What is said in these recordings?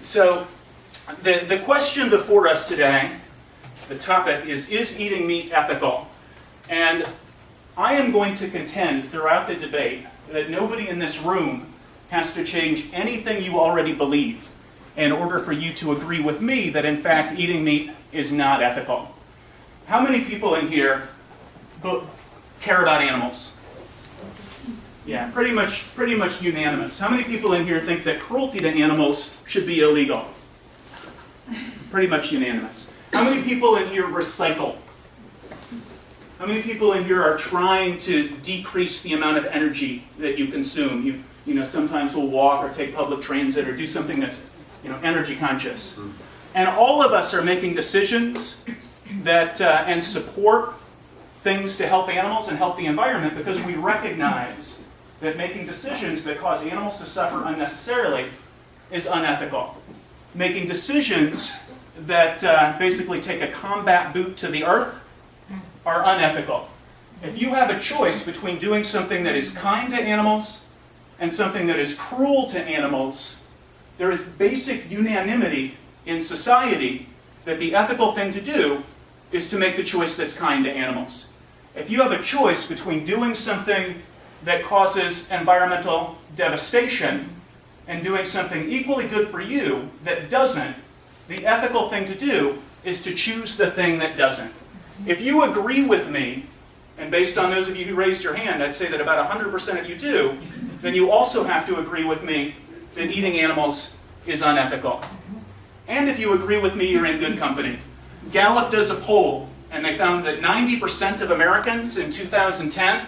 So the question before us today, the topic is eating meat ethical? And I am going to contend throughout the debate that nobody in this room has to change anything you already believe in order for you to agree with me that in fact eating meat is not ethical. How many people in here care about animals? Yeah, pretty much unanimous. How many people in here think that cruelty to animals should be illegal? Pretty much unanimous. How many people in here recycle? How many people in here are trying to decrease the amount of energy that you consume? You know, sometimes will walk or take public transit or do something that's, energy conscious. And all of us are making decisions that and support things to help animals and help the environment because we recognize that making decisions that cause animals to suffer unnecessarily is unethical. Making decisions that basically take a combat boot to the earth are unethical. If you have a choice between doing something that is kind to animals and something that is cruel to animals, there is basic unanimity in society that the ethical thing to do is to make the choice that's kind to animals. If you have a choice between doing something that causes environmental devastation and doing something equally good for you that doesn't, the ethical thing to do is to choose the thing that doesn't. If you agree with me, and based on those of you who raised your hand, I'd say that about 100% of you do, then you also have to agree with me that eating animals is unethical. And if you agree with me, you're in good company. Gallup does a poll, and they found that 90% of Americans in 2010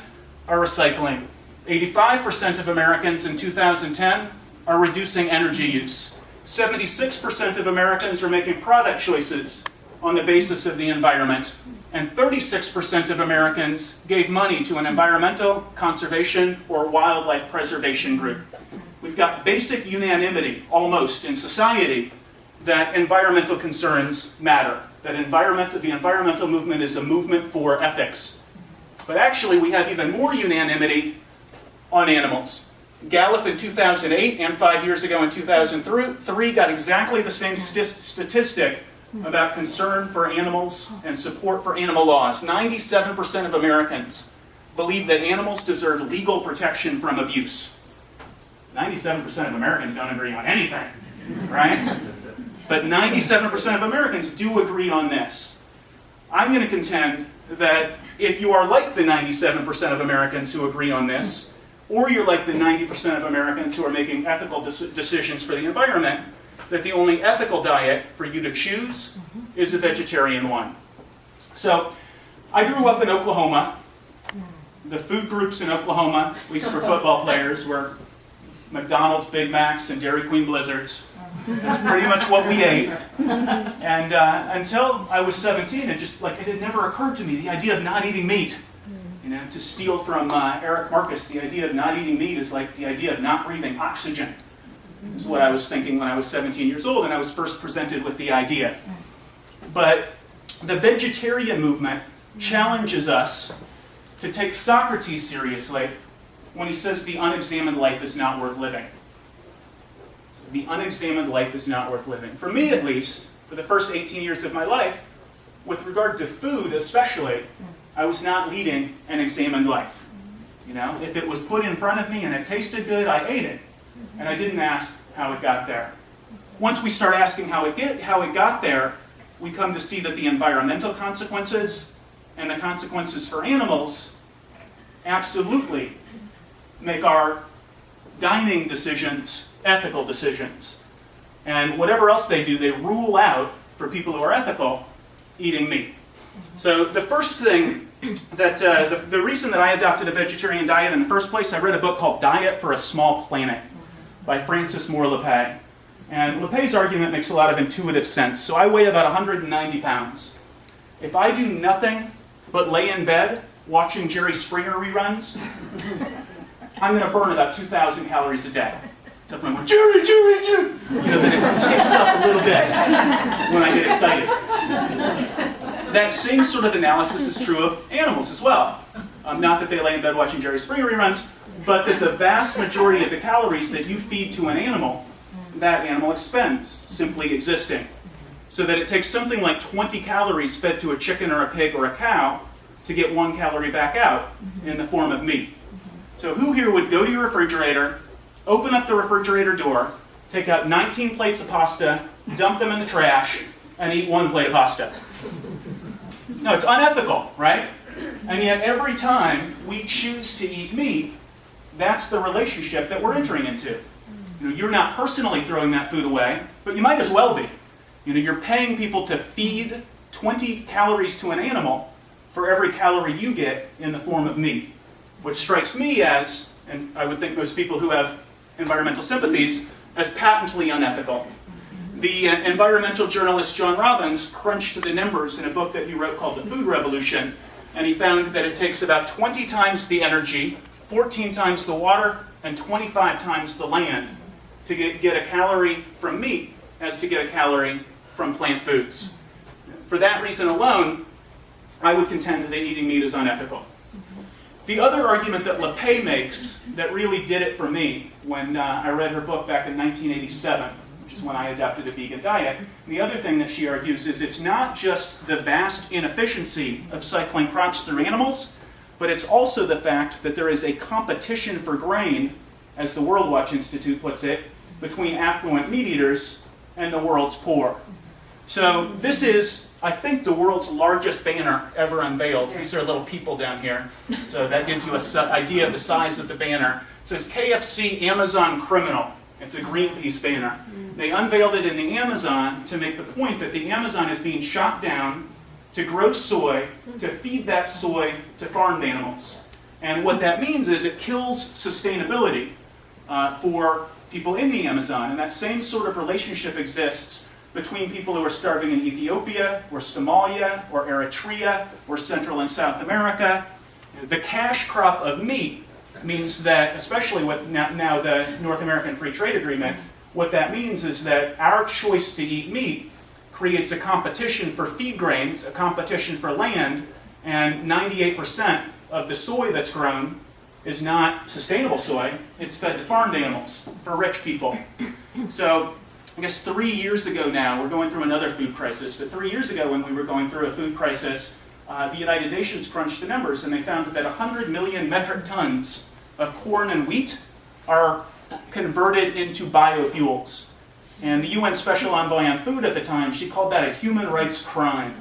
are recycling. 85% of Americans in 2010 are reducing energy use. 76% of Americans are making product choices on the basis of the environment. And 36% of Americans gave money to an environmental, conservation, or wildlife preservation group. We've got basic unanimity, almost, in society that environmental concerns matter. That the environmental movement is a movement for ethics. But actually, we have even more unanimity on animals. Gallup in 2008 and 5 years ago in 2003 got exactly the same statistic about concern for animals and support for animal laws. 97% of Americans believe that animals deserve legal protection from abuse. 97% of Americans don't agree on anything, right? But 97% of Americans do agree on this. I'm going to contend that if you are like the 97% of Americans who agree on this, or you're like the 90% of Americans who are making ethical decisions for the environment, that the only ethical diet for you to choose is a vegetarian one. So, I grew up in Oklahoma. The food groups in Oklahoma, at least for football players, were McDonald's, Big Macs, and Dairy Queen Blizzards. That's pretty much what we ate. And until I was 17, it had never occurred to me, the idea of not eating meat. To steal from Eric Marcus, the idea of not eating meat is like the idea of not breathing oxygen. This is what I was thinking when I was 17 years old and I was first presented with the idea. But the vegetarian movement challenges us to take Socrates seriously when he says the unexamined life is not worth living. The unexamined life is not worth living. For me, at least, for the first 18 years of my life, with regard to food especially, I was not leading an examined life. If it was put in front of me and it tasted good, I ate it. And I didn't ask how it got there. Once we start asking how it got there, we come to see that the environmental consequences and the consequences for animals absolutely make our dining decisions ethical decisions. And whatever else they do, they rule out, for people who are ethical, eating meat. So the first thing that, the reason that I adopted a vegetarian diet in the first place, I read a book called Diet for a Small Planet by Francis Moore Lepay. And Lepay's argument makes a lot of intuitive sense. So I weigh about 190 pounds. If I do nothing but lay in bed watching Jerry Springer reruns, I'm going to burn about 2,000 calories a day. So I'm going, Jerry! Then it ticks up a little bit when I get excited. That same sort of analysis is true of animals as well. Not that they lay in bed watching Jerry Springer reruns, but that the vast majority of the calories that you feed to an animal that animal expends simply existing. So that it takes something like 20 calories fed to a chicken or a pig or a cow to get 1 calorie back out in the form of meat. So who here would go to your refrigerator, open up the refrigerator door, take out 19 plates of pasta, dump them in the trash, and eat 1 plate of pasta? No, it's unethical, right? And yet every time we choose to eat meat, that's the relationship that we're entering into. You're not personally throwing that food away, but you might as well be. You're paying people to feed 20 calories to an animal for every calorie you get in the form of meat, which strikes me as, and I would think most people who have environmental sympathies, as patently unethical. The environmental journalist John Robbins crunched the numbers in a book that he wrote called The Food Revolution, and he found that it takes about 20 times the energy, 14 times the water, and 25 times the land to get a calorie from meat as to get a calorie from plant foods. For that reason alone, I would contend that eating meat is unethical. The other argument that LePay makes that really did it for me when I read her book back in 1987, which is when I adopted a vegan diet, the other thing that she argues is it's not just the vast inefficiency of cycling crops through animals, but it's also the fact that there is a competition for grain, as the World Watch Institute puts it, between affluent meat eaters and the world's poor. So this is, I think, the world's largest banner ever unveiled. These are little people down here. So that gives you an idea of the size of the banner. It says KFC Amazon Criminal. It's a Greenpeace banner. They unveiled it in the Amazon to make the point that the Amazon is being shot down to grow soy, to feed that soy to farmed animals. And what that means is it kills sustainability for people in the Amazon. And that same sort of relationship exists between people who are starving in Ethiopia, or Somalia, or Eritrea, or Central and South America. The cash crop of meat means that, especially with now the North American Free Trade Agreement, what that means is that our choice to eat meat creates a competition for feed grains, a competition for land, and 98% of the soy that's grown is not sustainable soy. It's fed to farmed animals for rich people. So I guess 3 years ago now, we're going through another food crisis, but 3 years ago when we were going through a food crisis, the United Nations crunched the numbers and they found that 100 million metric tons of corn and wheat are converted into biofuels. And the UN Special Envoy on Food at the time, she called that a human rights crime.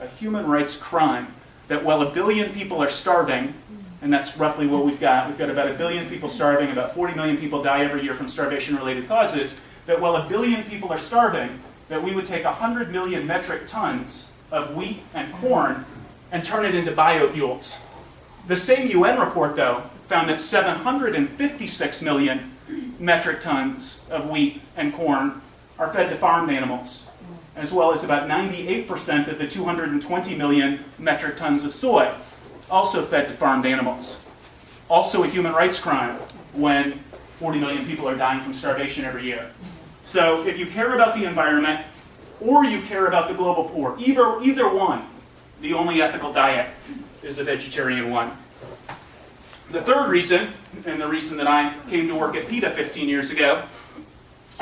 A human rights crime. That while 1 billion people are starving, and that's roughly what we've got about 1 billion people starving, about 40 million people die every year from starvation-related causes, that while 1 billion people are starving, that we would take 100 million metric tons of wheat and corn and turn it into biofuels. The same UN report, though, found that 756 million metric tons of wheat and corn are fed to farmed animals, as well as about 98% of the 220 million metric tons of soy, also fed to farmed animals. Also a human rights crime when 40 million people are dying from starvation every year. So if you care about the environment or you care about the global poor, either one, the only ethical diet is the vegetarian one. The third reason, and the reason that I came to work at PETA 15 years ago,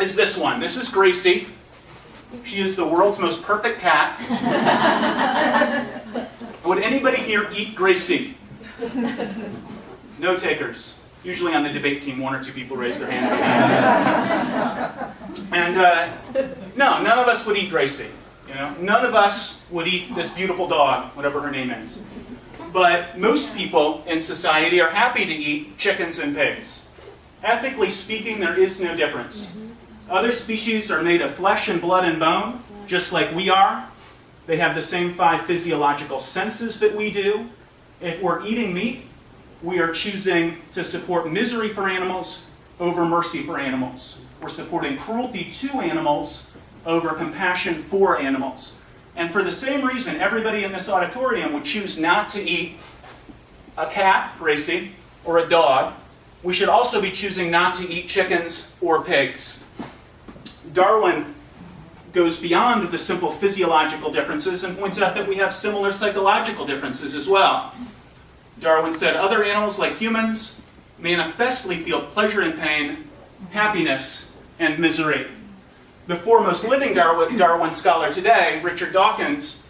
is this one. This is Gracie. She is the world's most perfect cat. Would anybody here eat Gracie? No takers. Usually on the debate team, 1 or 2 people raise their hand. And no, none of us would eat Gracie. None of us would eat this beautiful dog, whatever her name is. But most people in society are happy to eat chickens and pigs. Ethically speaking, there is no difference. Other species are made of flesh and blood and bone, just like we are. They have the same 5 physiological senses that we do. If we're eating meat, we are choosing to support misery for animals over mercy for animals. We're supporting cruelty to animals over compassion for animals. And for the same reason, everybody in this auditorium would choose not to eat a cat, Gracie, or a dog. We should also be choosing not to eat chickens or pigs. Darwin goes beyond the simple physiological differences and points out that we have similar psychological differences as well. Darwin said other animals like humans manifestly feel pleasure and pain, happiness, and misery. The foremost living Darwin scholar today, Richard Dawkins,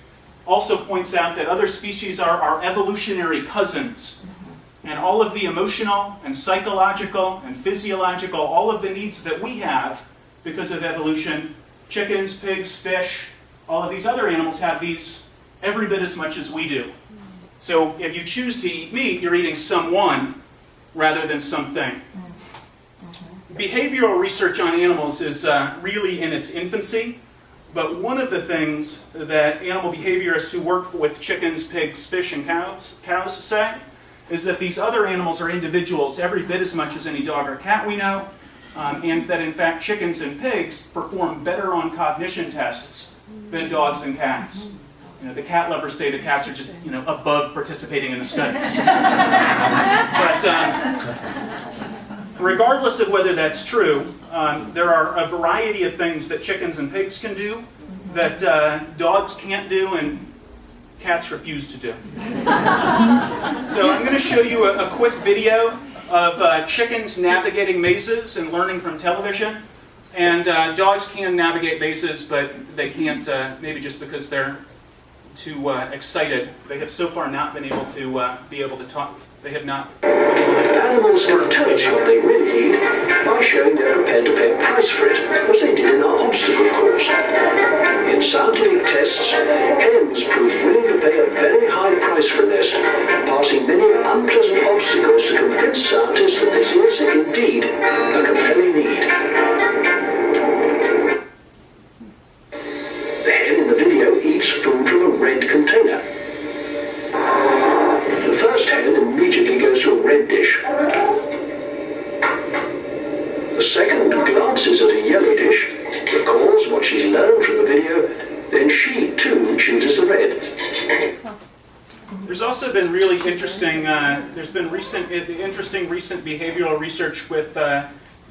also points out that other species are our evolutionary cousins. And all of the emotional and psychological and physiological, all of the needs that we have because of evolution, chickens, pigs, fish, all of these other animals have these every bit as much as we do. So if you choose to eat meat, you're eating someone rather than something. Behavioral research on animals is really in its infancy, but one of the things that animal behaviorists who work with chickens, pigs, fish, and cows say is that these other animals are individuals every bit as much as any dog or cat we know, and that in fact chickens and pigs perform better on cognition tests than dogs and cats. You know, the cat lovers say the cats are just, above participating in the studies. But regardless of whether that's true, there are a variety of things that chickens and pigs can do that dogs can't do and cats refuse to do. So I'm going to show you a quick video of chickens navigating mazes and learning from television. And dogs can navigate mazes, but they can't, maybe just because they're too excited. They have so far not been able to talk. They have not. Animals can tell us what they really need by showing they're prepared to pay a price for it, as they did in our obstacle course. In scientific tests, hens proved willing to pay a very high price for a nest, passing many unpleasant obstacles to convince scientists that this is, indeed, a compelling need. The hen in the video eats food from a red container. The first hen immediately goes to a red dish. The second glances at a yellow dish, recalls what she's learned from the video, then she too chooses the red. There's also been really interesting, there's been interesting recent behavioral research with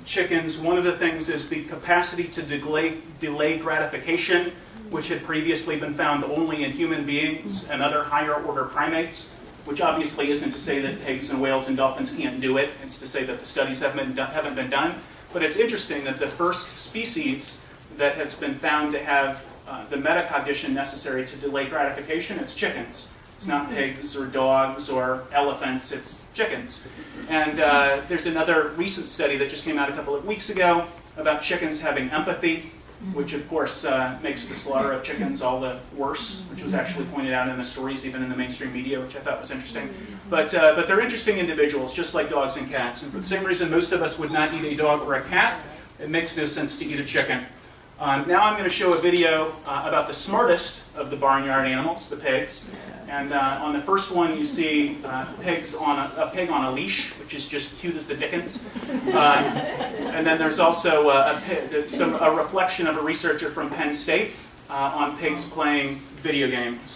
chickens. One of the things is the capacity to delay gratification, which had previously been found only in human beings and other higher order primates, which obviously isn't to say that pigs and whales and dolphins can't do it. It's to say that the studies haven't been done. But it's interesting that the first species that has been found to have the metacognition necessary to delay gratification, it's chickens. It's not pigs or dogs or elephants, it's chickens. And there's another recent study that just came out a couple of weeks ago about chickens having empathy, which of course makes the slaughter of chickens all the worse, which was actually pointed out in the stories, even in the mainstream media, which I thought was interesting. But they're interesting individuals, just like dogs and cats. And for the same reason most of us would not eat a dog or a cat, it makes no sense to eat a chicken. Now I'm going to show a video about the smartest of the barnyard animals, the pigs. And on the first one you see a pig on a leash, which is just cute as the dickens. And then there's also a reflection of a researcher from Penn State on pigs playing video games.